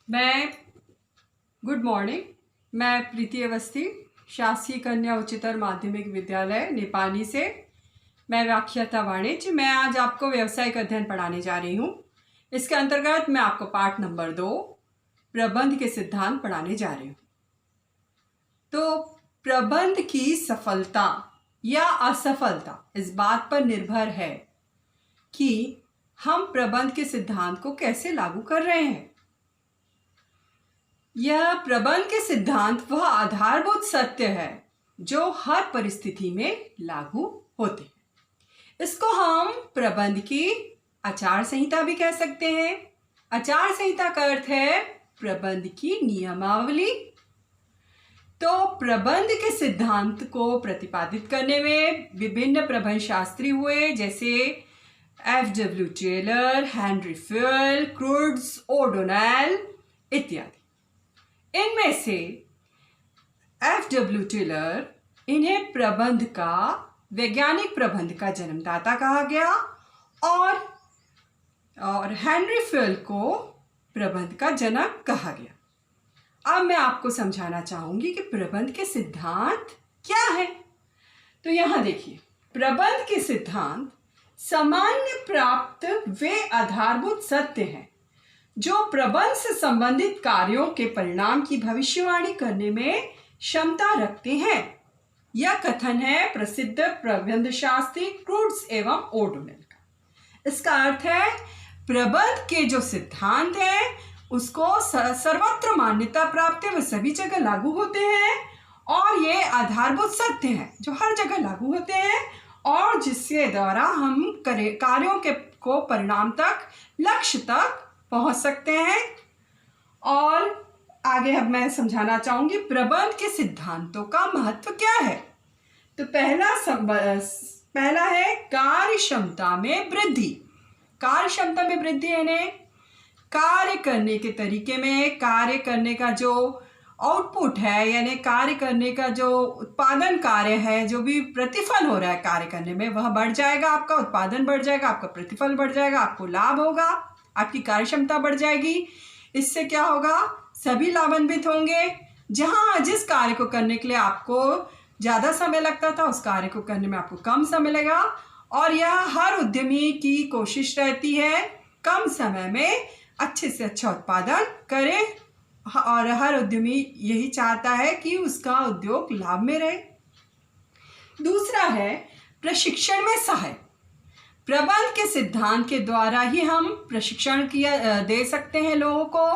मैं good morning. मैं प्रीति अवस्थी, शासकीय कन्या उच्चतर माध्यमिक विद्यालय नेपाली से। मैं व्याख्याता वाणिज्य। मैं आज आपको व्यावसायिक अध्ययन पढ़ाने जा रही हूँ। इसके अंतर्गत मैं आपको पाठ नंबर 2 प्रबंध के सिद्धांत पढ़ाने जा रही हूँ। तो प्रबंध की सफलता या असफलता इस बात पर निर्भर है कि हम प्रबंध के सिद्धांत को कैसे लागू कर रहे हैं। यह प्रबंध के सिद्धांत वह आधारभूत सत्य है जो हर परिस्थिति में लागू होते हैं। इसको हम प्रबंध की आचार संहिता भी कह सकते हैं। आचार संहिता का अर्थ है प्रबंध की नियमावली। तो प्रबंध के सिद्धांत को प्रतिपादित करने में विभिन्न प्रबंध शास्त्री हुए, जैसे F.W. टेलर, हेनरी फ्यूल, क्रूड्स, ओडोनेल इत्यादि। इनमें से F.W. टेलर, इन्हें प्रबंध का, वैज्ञानिक प्रबंध का जन्मदाता कहा गया, और हेनरी फ्यूल को प्रबंध का जनक कहा गया। अब मैं आपको समझाना चाहूंगी कि प्रबंध के सिद्धांत क्या है। तो यहां देखिए, प्रबंध के सिद्धांत सामान्य प्राप्त वे आधारभूत सत्य हैं जो प्रबंध से संबंधित कार्यों के परिणाम की भविष्यवाणी करने में क्षमता रखते हैं। यह कथन है प्रसिद्ध प्रबंध शास्त्री क्रूड्स एवं ओडोनेल का। इसका अर्थ है प्रबंध के जो सिद्धांत है उसको सर्वत्र मान्यता प्राप्त है, वह सभी जगह लागू होते हैं और ये आधारभूत सत्य हैं जो हर जगह लागू होते हैं और जिसके द्वारा हम कार्यों के को परिणाम तक, लक्ष्य तक पहुंच सकते हैं। और आगे अब मैं समझाना चाहूंगी प्रबंध के सिद्धांतों का महत्व क्या है। तो पहला है कार्य क्षमता में वृद्धि। कार्य क्षमता में वृद्धि यानी कार्य करने के तरीके में, कार्य करने का जो आउटपुट है, यानी कार्य करने का जो उत्पादन कार्य है, जो भी प्रतिफल हो रहा है कार्य करने में, वह बढ़ जाएगा। आपका उत्पादन बढ़ जाएगा, आपका प्रतिफल बढ़ जाएगा, आपको लाभ होगा, आपकी कार्य क्षमता बढ़ जाएगी। इससे क्या होगा, सभी लाभान्वित होंगे। जहां जिस कार्य को करने के लिए आपको ज़्यादा समय लगता था, उस कार्य को करने में आपको कम समय लगेगा। और यह हर उद्यमी की कोशिश रहती है कम समय में अच्छे से अच्छा उत्पादन करे, और हर उद्यमी यही चाहता है कि उसका उद्योग लाभ में रहे। दूसरा है प्रशिक्षण में सहायक। प्रबंध के सिद्धांत के द्वारा ही हम प्रशिक्षण दे सकते हैं लोगों को,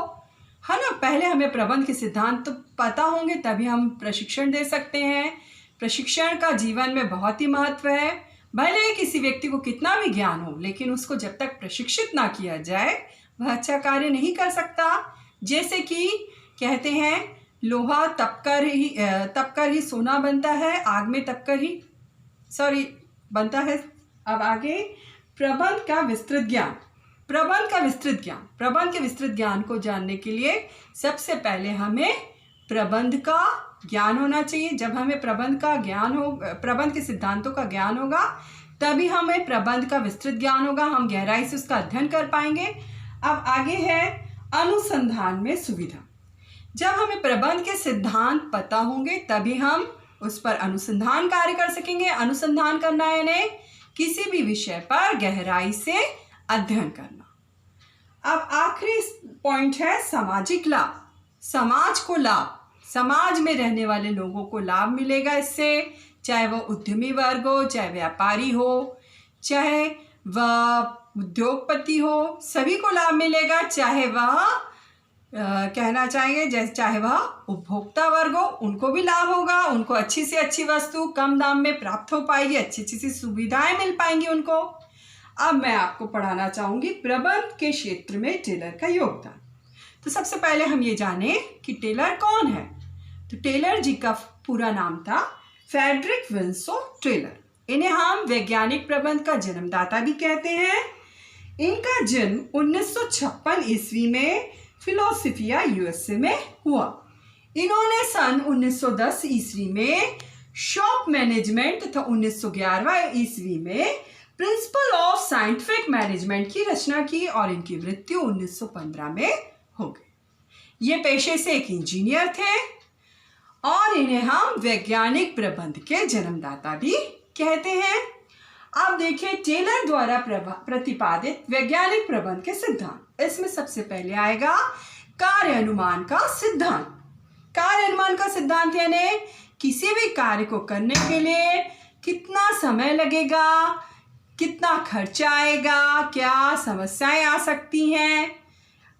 है ना। पहले हमें प्रबंध के सिद्धांत तो पता होंगे तभी हम प्रशिक्षण दे सकते हैं। प्रशिक्षण का जीवन में बहुत ही महत्व है। भले ही किसी व्यक्ति को कितना भी ज्ञान हो, लेकिन उसको जब तक प्रशिक्षित ना किया जाए वह अच्छा कार्य नहीं कर सकता। जैसे कि कहते हैं लोहा तप कर ही सोना बनता है, आग में तप कर ही बनता है। अब आगे प्रबंध का विस्तृत ज्ञान। प्रबंध के विस्तृत ज्ञान को जानने के लिए सबसे पहले हमें प्रबंध का ज्ञान होना चाहिए। जब हमें प्रबंध के सिद्धांतों का ज्ञान होगा तभी हमें प्रबंध का विस्तृत ज्ञान होगा, हम गहराई से उसका अध्ययन कर पाएंगे। अब आगे है अनुसंधान में सुविधा। जब हमें प्रबंध के सिद्धांत पता होंगे तभी हम उस पर अनुसंधान कार्य कर सकेंगे। अनुसंधान करना यानी किसी भी विषय पर गहराई से अध्ययन करना। अब आखिरी पॉइंट है सामाजिक लाभ। समाज को लाभ, समाज में रहने वाले लोगों को लाभ मिलेगा इससे, चाहे वह उद्यमी वर्ग हो, चाहे व्यापारी हो, चाहे वह उद्योगपति हो, सभी को लाभ मिलेगा। चाहे वह कहना चाहेंगे चाहे वह उपभोक्ता वर्ग हो, उनको भी लाभ होगा। उनको अच्छी से अच्छी वस्तु कम दाम में प्राप्त हो पाएगी, अच्छी अच्छी सी सुविधाएं मिल पाएंगी उनको। अब मैं आपको पढ़ाना चाहूंगी प्रबंध के क्षेत्र में टेलर का योगदान। तो सबसे पहले हम ये जाने कि टेलर कौन है। तो टेलर जी का पूरा नाम था फ्रेडरिक विल्सन टेलर। इन्हें हम वैज्ञानिक प्रबंध का जन्मदाता भी कहते हैं। इनका जन्म 1956 ईस्वी में फिलोसफिया यूएसए में हुआ। इन्होंने सन 1910 ईस्वी में शॉप मैनेजमेंट तथा 1911 ईस्वी में प्रिंसिपल ऑफ साइंटिफिक मैनेजमेंट की रचना की और इनकी मृत्यु 1915 में हो गई। ये पेशे से एक इंजीनियर थे और इन्हें हम वैज्ञानिक प्रबंध के जन्मदाता भी कहते हैं। अब देखिए टेलर द्वारा प्रतिपादित वैज्ञानिक प्रबंध के सिद्धांत। इसमें सबसे पहले आएगा कार्य अनुमान का सिद्धांत। कार्य अनुमान का सिद्धांत यानी किसी भी कार्य को करने के लिए कितना समय लगेगा, कितना खर्चा आएगा, क्या समस्याएं आ सकती हैं,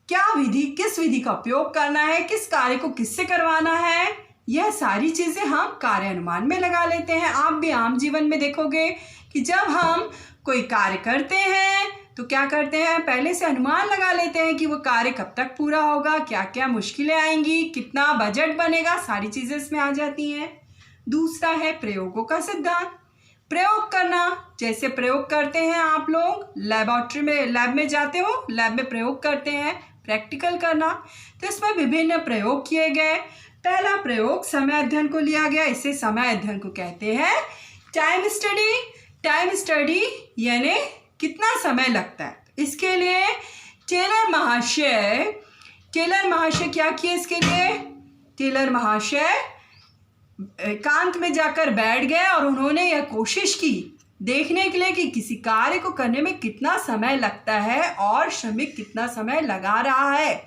किस विधि का उपयोग करना है, किस कार्य को किससे करवाना है, यह सारी चीज़ें हम कार्य अनुमान में लगा लेते हैं। आप भी आम जीवन में देखोगे कि जब हम कोई कार्य करते हैं तो क्या करते हैं, पहले से अनुमान लगा लेते हैं कि वो कार्य कब तक पूरा होगा, क्या क्या मुश्किलें आएंगी, कितना बजट बनेगा, सारी चीज़ें इसमें आ जाती हैं। दूसरा है प्रयोगों का सिद्धांत। प्रयोग करना, जैसे प्रयोग करते हैं आप लोग लैब में जाते हो, लैब में प्रयोग करते हैं, प्रैक्टिकल करना, तो इसमें विभिन्न प्रयोग किए गए। पहला प्रयोग समय अध्ययन को लिया गया। इसे समय अध्ययन को कहते हैं टाइम स्टडी। टाइम स्टडी यानी कितना समय लगता है। इसके लिए टेलर महाशय क्या किए, इसके लिए टेलर महाशय एकांत में जाकर बैठ गए और उन्होंने यह कोशिश की देखने के लिए कि किसी कार्य को करने में कितना समय लगता है और श्रमिक कितना समय लगा रहा है।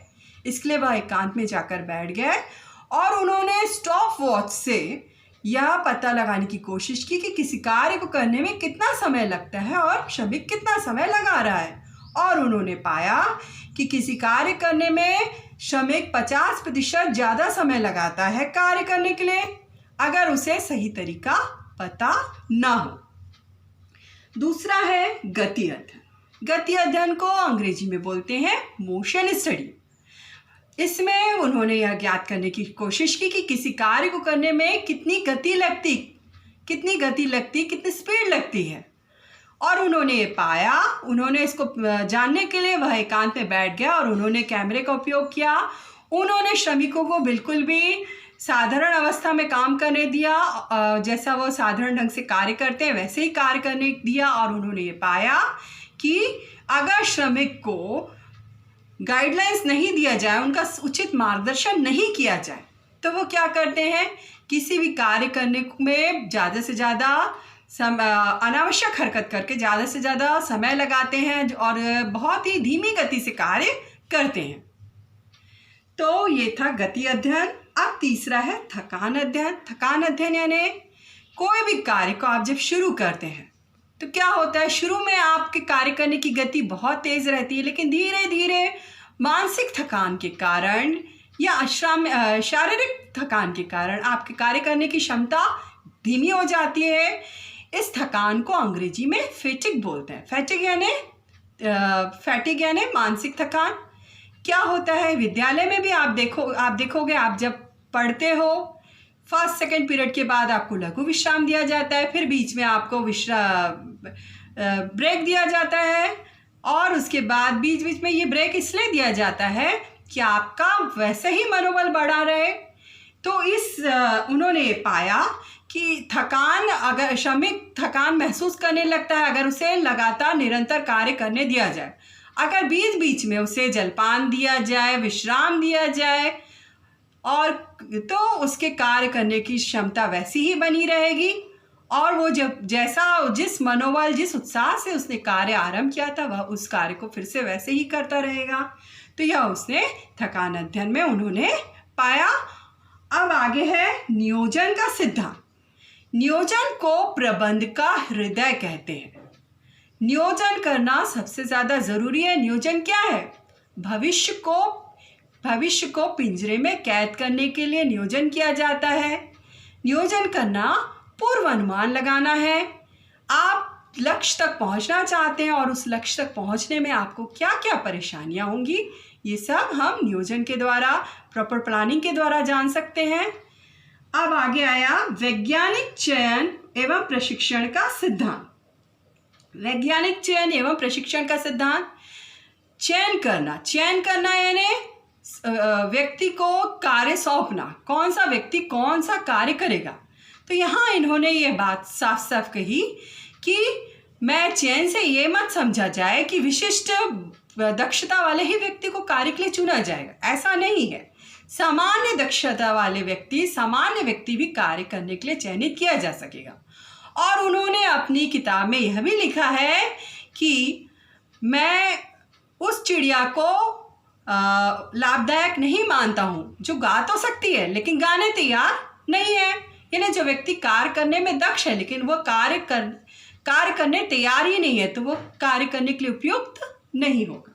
इसके लिए वह एकांत में जाकर बैठ गए और उन्होंने स्टॉप वॉच से यह पता लगाने की कोशिश की कि किसी कार्य को करने में कितना समय लगता है और श्रमिक कितना समय लगा रहा है। और उन्होंने पाया कि किसी कार्य करने में श्रमिक 50% ज़्यादा समय लगाता है कार्य करने के लिए, अगर उसे सही तरीका पता ना हो। दूसरा है गति अध्ययन। गति अध्ययन को अंग्रेजी में बोलते हैं मोशन स्टडी। इसमें उन्होंने यह ज्ञात करने की कोशिश की कि किसी कार्य को करने में कितनी गति लगती, कितनी स्पीड लगती है। और उन्होंने ये पाया, उन्होंने इसको जानने के लिए वह एकांत में बैठ गया और उन्होंने कैमरे का उपयोग किया। उन्होंने श्रमिकों को बिल्कुल भी साधारण अवस्था में काम करने दिया, जैसा वो साधारण ढंग से कार्य करते हैं वैसे ही कार्य करने दिया। और उन्होंने ये पाया कि अगर श्रमिक को गाइडलाइंस नहीं दिया जाए, उनका उचित मार्गदर्शन नहीं किया जाए, तो वो क्या करते हैं, किसी भी कार्य करने में ज़्यादा से ज़्यादा अनावश्यक हरकत करके ज़्यादा से ज़्यादा समय लगाते हैं और बहुत ही धीमी गति से कार्य करते हैं। तो ये था गति अध्ययन। अब तीसरा है थकान अध्ययन। थकान अध्ययन यानी कोई भी कार्य को आप जब शुरू करते हैं तो क्या होता है, शुरू में आपके कार्य करने की गति बहुत तेज़ रहती है, लेकिन धीरे धीरे मानसिक थकान के कारण या शारीरिक थकान के कारण आपके कार्य करने की क्षमता धीमी हो जाती है। इस थकान को अंग्रेजी में फैटिग बोलते हैं। फैटिग यानी मानसिक थकान। क्या होता है, विद्यालय में भी आप देखोगे, आप जब पढ़ते हो फर्स्ट सेकंड पीरियड के बाद आपको लघु विश्राम दिया जाता है, फिर बीच में आपको ब्रेक दिया जाता है और उसके बाद बीच बीच में ये ब्रेक इसलिए दिया जाता है कि आपका वैसे ही मनोबल बढ़ा रहे। तो उन्होंने ये पाया कि अगर श्रमिक थकान महसूस करने लगता है अगर उसे लगातार निरंतर कार्य करने दिया जाए, अगर बीच बीच में उसे जलपान दिया जाए, विश्राम दिया जाए, और तो उसके कार्य करने की क्षमता वैसी ही बनी रहेगी और वो जिस मनोबल, जिस उत्साह से उसने कार्य आरंभ किया था, वह उस कार्य को फिर से वैसे ही करता रहेगा। तो यह उसने थकान अध्ययन में उन्होंने पाया। अब आगे है नियोजन का सिद्धांत। नियोजन को प्रबंध का हृदय कहते हैं। नियोजन करना सबसे ज़्यादा ज़रूरी है। नियोजन क्या है, भविष्य को पिंजरे में कैद करने के लिए नियोजन किया जाता है। नियोजन करना पूर्व अनुमान लगाना है। आप लक्ष्य तक पहुंचना चाहते हैं और उस लक्ष्य तक पहुंचने में आपको क्या क्या परेशानियां होंगी, ये सब हम नियोजन के द्वारा, प्रॉपर प्लानिंग के द्वारा जान सकते हैं। अब आगे आया वैज्ञानिक चयन एवं प्रशिक्षण का सिद्धांत। वैज्ञानिक चयन एवं प्रशिक्षण का सिद्धांत। चयन करना यानी व्यक्ति को कार्य सौंपना, कौन सा व्यक्ति कौन सा कार्य करेगा। तो यहाँ इन्होंने ये बात साफ साफ कही कि मैं चयन से ये मत समझा जाए कि विशिष्ट दक्षता वाले ही व्यक्ति को कार्य के लिए चुना जाएगा, ऐसा नहीं है। सामान्य दक्षता वाले व्यक्ति, सामान्य व्यक्ति भी कार्य करने के लिए चयनित किया जा सकेगा। और उन्होंने अपनी किताब में यह भी लिखा है कि मैं उस चिड़िया को लाभदायक नहीं मानता हूँ जो गा तो सकती है लेकिन गाने तैयार नहीं है। यानी जो व्यक्ति कार्य करने में दक्ष है लेकिन वह कार्य करने तैयार ही नहीं है, तो वो कार्य करने के लिए उपयुक्त नहीं होगा।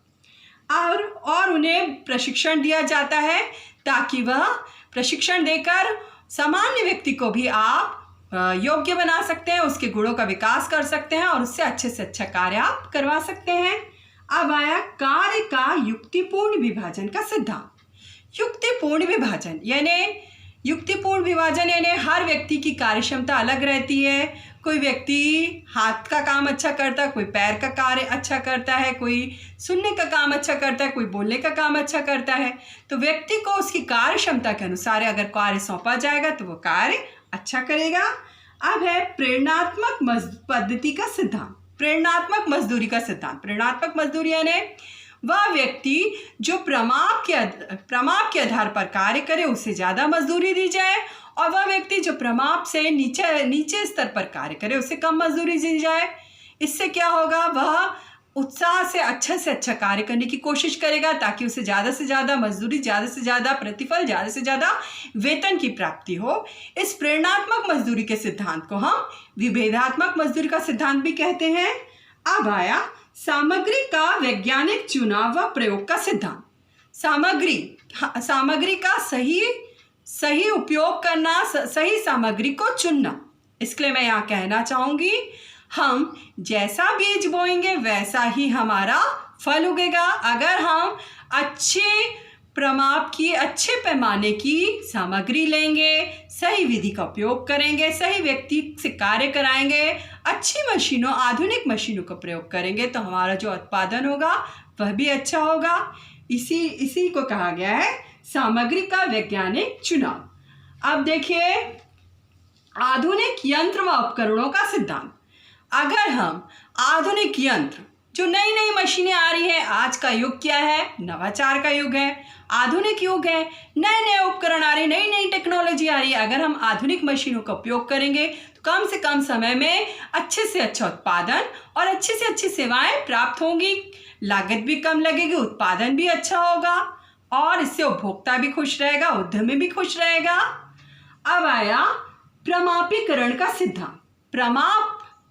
और उन्हें प्रशिक्षण दिया जाता है ताकि वह प्रशिक्षण देकर सामान्य व्यक्ति को भी आप योग्य बना सकते हैं, उसके गुणों का विकास कर सकते हैं और उससे अच्छे से अच्छा कार्य आप करवा सकते हैं। अब आया कार्य का युक्तिपूर्ण विभाजन का सिद्धांत। युक्तिपूर्ण विभाजन यानी हर व्यक्ति की कार्य क्षमता अलग रहती है। कोई व्यक्ति हाथ का काम अच्छा करता है, कोई पैर का कार्य अच्छा करता है, कोई सुनने का काम अच्छा करता है, कोई बोलने का काम अच्छा करता है। तो व्यक्ति को उसकी कार्य क्षमता के अनुसार अगर कार्य सौंपा जाएगा तो वो कार्य अच्छा करेगा। अब है प्रेरणात्मक पद्धति का सिद्धांत, प्रेरणात्मक मजदूरी का सिद्धांत। प्रेरणात्मक मजदूरी यानी वह व्यक्ति जो प्रमाप के आधार पर कार्य करे उसे ज़्यादा मजदूरी दी जाए, और वह व्यक्ति जो प्रमाप से नीचे स्तर पर कार्य करे उसे कम मजदूरी दी जाए। इससे क्या होगा, वह उत्साह से अच्छा कार्य करने की कोशिश करेगा ताकि उसे ज़्यादा से ज़्यादा मजदूरी, ज़्यादा से ज़्यादा प्रतिफल, ज़्यादा से ज़्यादा वेतन की प्राप्ति हो। इस प्रेरणात्मक मजदूरी के सिद्धांत को हम विभेदात्मक मजदूरी का सिद्धांत भी कहते हैं। अब आया सामग्री का वैज्ञानिक चुनाव व प्रयोग का सिद्धांत। सामग्री का सही उपयोग करना, सही सामग्री को चुनना। इसके लिए मैं यहाँ कहना चाहूँगी, हम जैसा बीज बोएंगे वैसा ही हमारा फल उगेगा। अगर हम अच्छे पैमाने की सामग्री लेंगे, सही विधि का उपयोग करेंगे, सही व्यक्ति से कार्य कराएंगे, अच्छी मशीनों, आधुनिक मशीनों का प्रयोग करेंगे तो हमारा जो उत्पादन होगा वह भी अच्छा होगा। इसी को कहा गया है सामग्री का वैज्ञानिक चुनाव। अब देखिए आधुनिक यंत्र व उपकरणों का सिद्धांत। अगर हम आधुनिक यंत्र, जो नई नई मशीनें आ रही हैं, आज का युग क्या है, नवाचार का युग है, आधुनिक युग है, नए नए उपकरण आ रहे हैं, नई नई टेक्नोलॉजी आ रही है। अगर हम आधुनिक मशीनों का उपयोग करेंगे तो कम से कम समय में अच्छे से अच्छा उत्पादन और अच्छी से अच्छी सेवाएं प्राप्त होंगी, लागत भी कम लगेगी, उत्पादन भी अच्छा होगा और इससे उपभोक्ता भी खुश रहेगा, उद्यमी भी खुश रहेगा। अब आया प्रमापीकरण का सिद्धांत।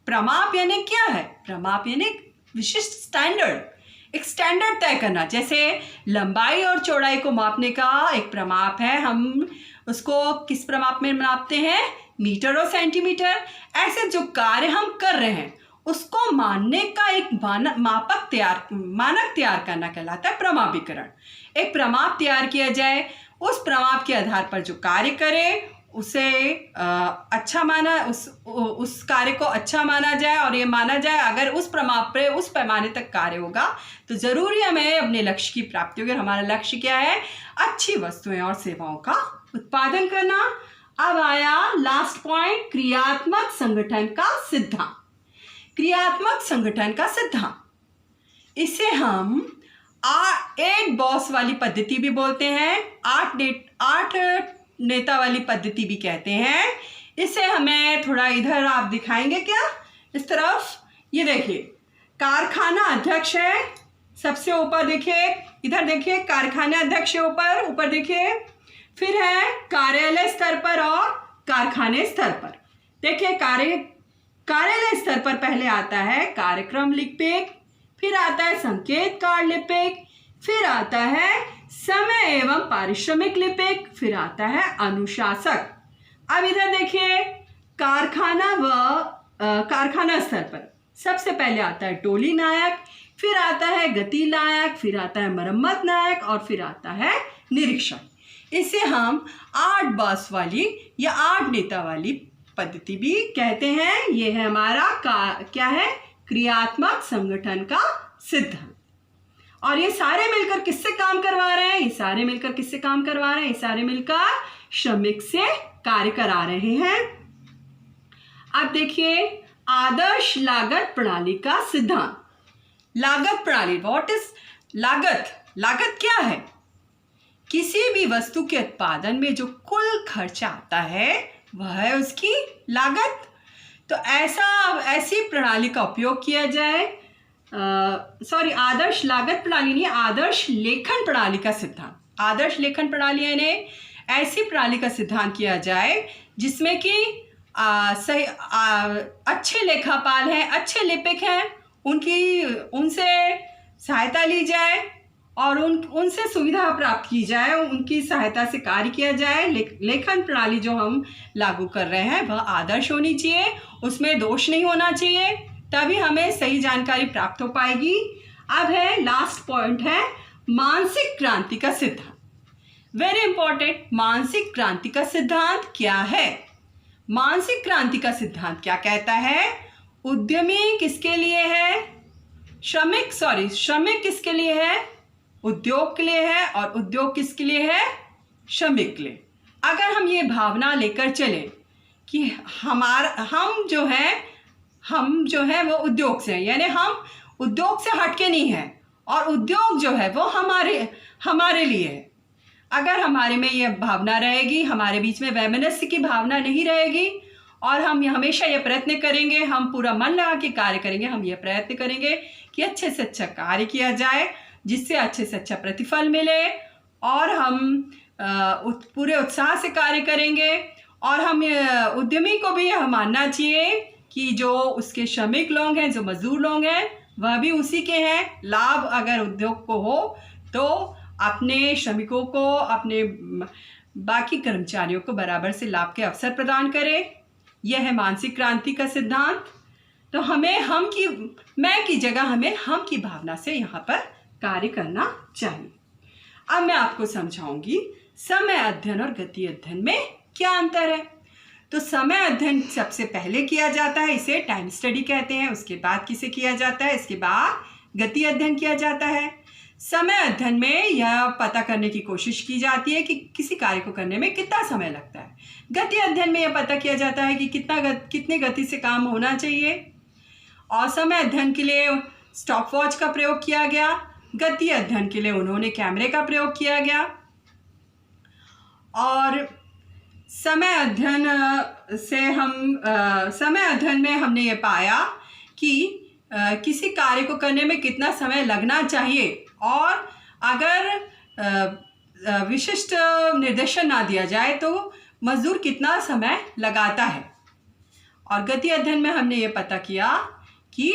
प्रमाप यानी क्या है? प्रमाप यानी विशिष्ट स्टैंडर्ड, एक स्टैंडर्ड तय करना। जैसे लंबाई और चौड़ाई को मापने का एक प्रमाप है, हम उसको किस प्रमाप में मापते हैं? मीटर और सेंटीमीटर। ऐसे जो कार्य हम कर रहे हैं उसको मानने का एक मानक तैयार करना कहलाता है प्रमापीकरण। एक प्रमाप तैयार किया जाए, उस प्रमाप के आधार पर जो कार्य करे उसे अच्छा माना, उस कार्य को अच्छा माना जाए और ये माना जाए अगर उस प्रमाप पे, उस पैमाने तक कार्य होगा तो ज़रूरी हमें अपने लक्ष्य की प्राप्ति होगी। हमारा लक्ष्य क्या है? अच्छी वस्तुएं और सेवाओं का उत्पादन करना। अब आया लास्ट पॉइंट, क्रियात्मक संगठन का सिद्धांत। क्रियात्मक संगठन का सिद्धांत, इसे हम 8 बॉस वाली पद्धति भी बोलते हैं, 8 नेता वाली पद्धति भी कहते हैं। इसे हमें थोड़ा इधर आप दिखाएंगे क्या? इस तरफ ये देखिए, कारखाना अध्यक्ष है सबसे ऊपर, देखिए इधर देखिए, कारखाना अध्यक्ष है ऊपर देखिए। फिर है कार्यालय स्तर पर और कारखाने स्तर पर। देखिए कार्यालय स्तर पर पहले आता है कार्यक्रम लिपिक, फिर आता है संकेत कार्ड लिपिक, फिर आता है समय एवं पारिश्रमिक लिपिक, फिर आता है अनुशासक। अब इधर देखिए कारखाना स्तर पर सबसे पहले आता है टोली नायक, फिर आता है गति नायक, फिर आता है मरम्मत नायक और फिर आता है निरीक्षक। इसे हम 8 बॉस वाली या 8 नेता वाली पद्धति भी कहते हैं। ये है हमारा क्या है? क्रियात्मक संगठन का सिद्धांत। और ये सारे मिलकर किससे काम करवा रहे हैं? ये सारे मिलकर श्रमिक से कार्य करा रहे हैं। अब देखिए आदर्श लागत प्रणाली का सिद्धांत। लागत प्रणाली, व्हाट इज लागत? लागत क्या है? किसी भी वस्तु के उत्पादन में जो कुल खर्चा आता है वह है उसकी लागत। तो ऐसी प्रणाली का उपयोग किया जाए, आदर्श लागत प्रणाली नहीं, आदर्श लेखन प्रणाली का सिद्धांत। आदर्श लेखन प्रणाली यानी ऐसी प्रणाली का सिद्धांत किया जाए जिसमें कि अच्छे लेखापाल हैं, अच्छे लिपिक हैं, उनसे सहायता ली जाए और उनसे सुविधा प्राप्त की जाए, उनकी सहायता से कार्य किया जाए। लेखन प्रणाली जो हम लागू कर रहे हैं वह आदर्श होनी चाहिए, उसमें दोष नहीं होना चाहिए, तभी हमें सही जानकारी प्राप्त हो पाएगी। अब है लास्ट पॉइंट है मानसिक क्रांति का सिद्धांत। वेरी इंपॉर्टेंट, मानसिक क्रांति का सिद्धांत क्या है? मानसिक क्रांति का सिद्धांत क्या कहता है? उद्यमी किसके लिए है? श्रमिक किसके लिए है? उद्योग के लिए है। और उद्योग किसके लिए है? श्रमिक के लिए। अगर हम ये भावना लेकर चले कि हम जो है वो उद्योग से हैं, यानी हम उद्योग से हटके नहीं हैं और उद्योग जो है वो हमारे लिए है। अगर हमारे में ये भावना रहेगी, हमारे बीच में वैमनस्य की भावना नहीं रहेगी और हम हमेशा ये प्रयत्न करेंगे, हम पूरा मन लगा के कार्य करेंगे, हम ये प्रयत्न करेंगे कि अच्छे से अच्छा कार्य किया जाए जिससे अच्छे से अच्छा प्रतिफल मिले और हम पूरे उत्साह से कार्य करेंगे। और हम उद्यमी को भी यह मानना चाहिए कि जो उसके श्रमिक लोग हैं, जो मजदूर लोग हैं, वह भी उसी के हैं। लाभ अगर उद्योग को हो तो अपने श्रमिकों को, अपने बाकी कर्मचारियों को बराबर से लाभ के अवसर प्रदान करे। यह है मानसिक क्रांति का सिद्धांत। तो हमें मैं की जगह हमें हम की भावना से यहाँ पर कार्य करना चाहिए। अब मैं आपको समझाऊंगी समय अध्ययन और गति अध्ययन में क्या अंतर है। तो समय अध्ययन सबसे पहले किया जाता है, इसे टाइम स्टडी कहते हैं। उसके बाद किसे किया जाता है? इसके बाद गति अध्ययन किया जाता है। समय अध्ययन में यह पता करने की कोशिश की जाती है कि किसी कार्य को करने में कितना समय लगता है। गति अध्ययन में यह पता किया जाता है कि कितने गति से काम होना चाहिए। और समय अध्ययन के लिए स्टॉपवॉच का प्रयोग किया गया, गति अध्ययन के लिए उन्होंने कैमरे का प्रयोग किया गया। और समय अध्ययन में हमने ये पाया कि किसी कार्य को करने में कितना समय लगना चाहिए और अगर विशिष्ट निर्देशन ना दिया जाए तो मजदूर कितना समय लगाता है। और गति अध्ययन में हमने ये पता किया कि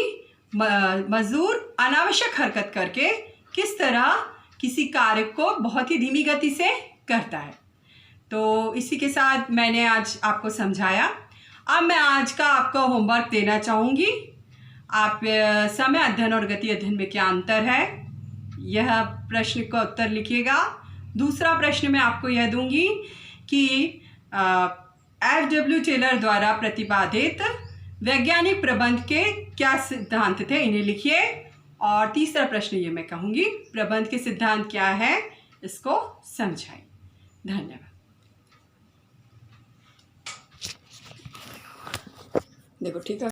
मजदूर अनावश्यक हरकत करके किस तरह किसी कार्य को बहुत ही धीमी गति से करता है। तो इसी के साथ मैंने आज आपको समझाया। अब मैं आज का आपको होमवर्क देना चाहूँगी। आप समय अध्ययन और गति अध्ययन में क्या अंतर है, यह प्रश्न का उत्तर लिखिएगा। दूसरा प्रश्न मैं आपको यह दूंगी कि F.W. टेलर द्वारा प्रतिपादित वैज्ञानिक प्रबंध के क्या सिद्धांत थे, इन्हें लिखिए। और तीसरा प्रश्न ये मैं कहूँगी, प्रबंध के सिद्धांत क्या है, इसको समझाइए। धन्यवाद। देखो ठीक है।